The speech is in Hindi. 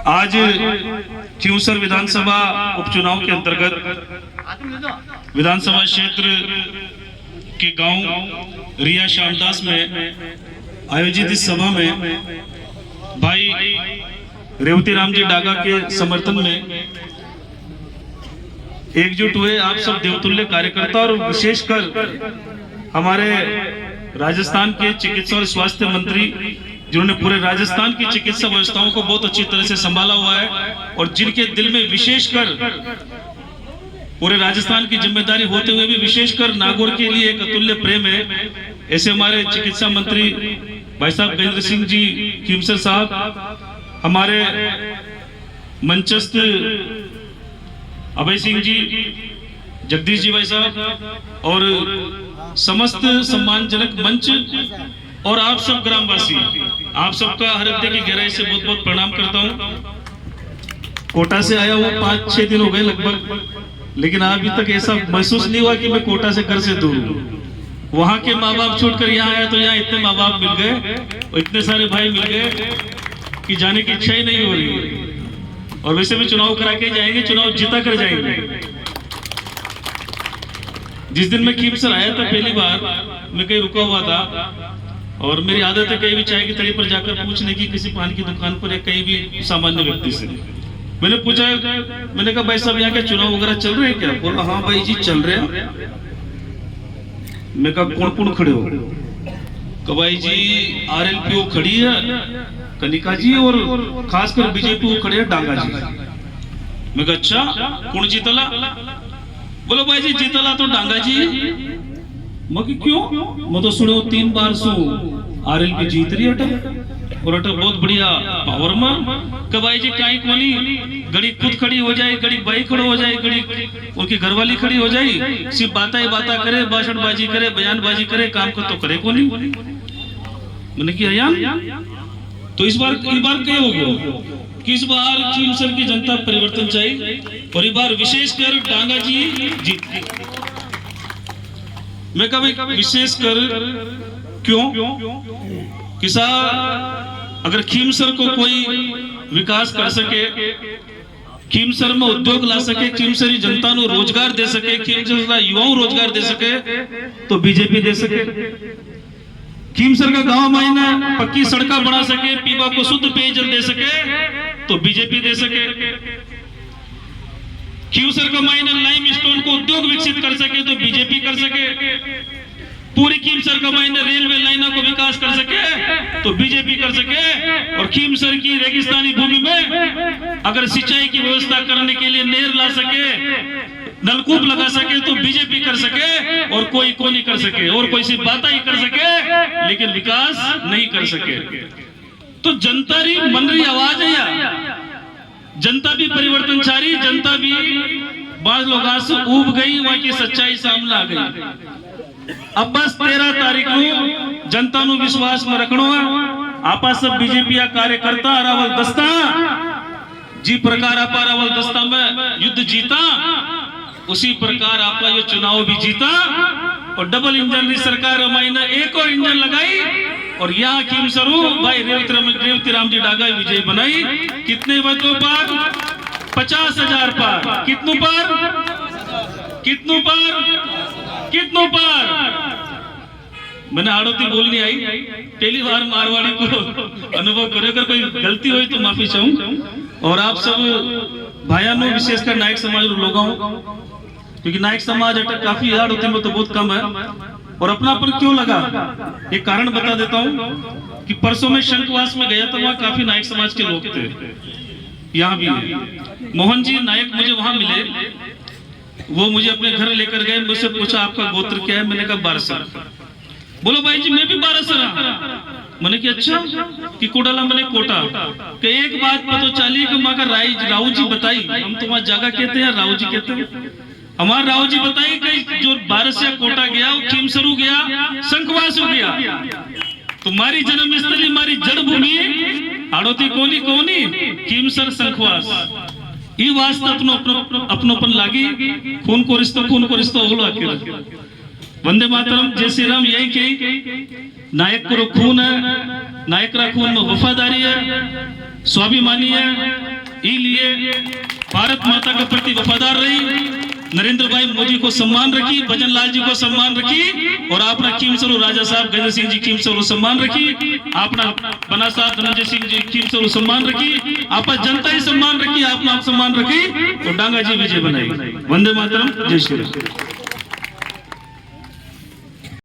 आज खींवसर विधानसभा उपचुनाव के अंतर्गत विधानसभा क्षेत्र के गांव रिया श्यामदास में आयोजित इस सभा में भाई रेवती राम जी डागा के समर्थन में एकजुट हुए आप सब देवतुल्य कार्यकर्ता और विशेषकर हमारे राजस्थान के चिकित्सा और स्वास्थ्य मंत्री जिन्होंने पूरे राजस्थान की चिकित्सा व्यवस्थाओं को बहुत अच्छी तरह से संभाला हुआ है और जिनके दिल में विशेषकर पूरे राजस्थान की जिम्मेदारी होते हुए भी विशेषकर नागौर के लिए एक अतुल्य प्रेम है। ऐसे हमारे चिकित्सा मंत्री भाई साहब गजेंद्र सिंह जी खींवसर साहब, हमारे मंचस्थ अभय सिंह जी, जगदीश जी भाई साहब और समस्त सम्मानजनक मंच और आप सब ग्रामवासी, आप सबका हृदय की गहराई से बहुत बहुत प्रणाम करता हूँ। कोटा से आया हूँ, 5-6 दिन हो गए लगभग, लेकिन अभी तक ऐसा महसूस नहीं हुआ कि मैं कोटा से घर से दूर हूँ। वहाँ के माँ बाप छोड़कर यहाँ आया तो यहाँ इतने माँ बाप मिल गए और इतने सारे भाई मिल गए कि जाने की इच्छा ही नहीं हो रही है। और वैसे भी चुनाव करा के जाएंगे, चुनाव जीता कर जाएंगे। जिस दिन मैं खींवसर आया था पहली बार, मैं कहीं रुका हुआ था और मेरी आदत है कहीं भी चाय की तली पर जाकर पूछने की किसी पान की दुकान पर या कहीं भी सामान्य व्यक्ति से। मैंने पूछा, मैंने कहा भाई साहब यहाँ के चुनाव वगैरह चल रहे हैं क्या? बोला हाँ भाई जी चल रहे हैं। मैं कहा कौन कौन खड़े हो? कहा भाई जी RLPO खड़ी है कनिका जी और खासकर बीजेपी खड़े है डांगा जी। मैं कहा अच्छा कौन जीतला? बोलो भाई जी जीतला तो डांगा जी। मैं क्यों? मैं तो सुनो 3 बार सु RLP जीत रही अटक और अटक बहुत बढ़िया पावर में। कब भाई जी काई कोनी गड़ी खुद खड़ी हो जाए, गड़ी भाई खड़ो हो जाए, गड़ी उनकी घरवाली खड़ी हो जाए, सिर्फ बाता ही बाता करे, भाषणबाजी करे, बयानबाजी करे, काम को तो करे कोनी। मैंने किया यार तो इस बार क्या हो गया? किस बार खींवसर की जनता परिवर्तन चाहिए और इस बार विशेषकर डांगा जी जीत। मैं कभी विशेषकर क्यों? किसान अगर खींवसर को कोई विकास कर सके, खींवसर में उद्योग ला सके, खींवसरी जनता को रोजगार दे सके, खींवसर युवाओं रोजगार दे सके तो बीजेपी दे सके। खींवसर का गांव में पक्की सड़का बना सके, पीवा को शुद्ध पेयजल दे सके तो बीजेपी दे सके। खींवसर का मायने लाइम स्टोन को उद्योग विकसित कर सके तो बीजेपी कर सके। पूरी खींवसर का मायने रेलवे लाइनों को विकास कर सके तो बीजेपी कर सके। और खींवसर की रेगिस्तानी भूमि में अगर सिंचाई की व्यवस्था करने के लिए नहर ला सके, नलकूप लगा सके तो बीजेपी कर सके और कोई नहीं कर सके और कोई सिर्फ बात ही कर सके लेकिन विकास नहीं कर सके। तो जनता री मन रही आवाज है या जनता भी परिवर्तन चाह रही, जनता भी बाज लोग से उब गई, वहां की सच्चाई सामने आ गई। अब बस 13 तारीख को जनता नु विश्वास में रखना है। आपा सब बीजेपी कार्यकर्ता अरावल दस्ता जी प्रकार आपा अरावल दस्ता में युद्ध जीता, उसी प्रकार आपका ये चुनाव भी जीता और डबल इंजन की सरकार महीना एक और इंजन लगाई और यहाँ खींवसर भाई रेवती राम जी डागा विजय बनाई। कितने मतों पर? 50,000 पर। कितनों पर? कितनों पर? कितनों पर? मैंने आड़ोती बोलनी आई, पहली बार मारवाड़ी को अनुभव करे, अगर कोई गलती हुई तो माफी चाहूं। और आप सब भाइयों विशेषकर नायक समाज लोगों, क्योंकि नायक समाज अटक काफी आड़ोती में तो बहुत कम है और अपनापन क्यों लगा एक कारण बता देता हूं कि परसों में शंखवास में गया था, वहां काफी नायक समाज के लोग थे, यहाँ भी है। मोहन जी नायक मुझे वहां मिले, वो मुझे अपने घर लेकर गए, मुझसे पूछा आपका गोत्र क्या है? मैंने कहा बारसर। बोलो भाई जी मैं भी बारसर। मैंने कि अच्छा कि कोडाला मैंने कोटा कि एक बात पता चली कि माँ का राऊ जी बताई, हम तो वहां जागा कहते हैं राऊ जी कहते हैं, हमारा राव जी बताइए कि जो बारस या कोटा गया वो खींवसर गया, शंखवास गया। तुम्हारी जन्मस्थली हमारी जन्मभूमि आड़ोती कोनी खींवसर शंखवास ई वास्ते अपनोपन लागी, खून को रिश्तो होलो आखिर। वंदे मातरम, जय श्री राम। यही कही नायक को खून है, नायक रा खून में वफादारी है, स्वाभिमानी है, इसलिए भारत माता के प्रति वफादार रही, नरेंद्र भाई मोदी को सम्मान रखी, भजन लाल जी को सम्मान रखी, और अपना कीमसरू राजा साहब गजेंद्र सिंह जी कीमसरू सम्मान रखी, अपना बना साहब धनंजय सिंह जी कीमसरू सम्मान रखी, आप जनता ही सम्मान रखी, आप सम्मान रखी, तो डांगा जी विजय बनाई। वंदे मातरम, जय श्री राम।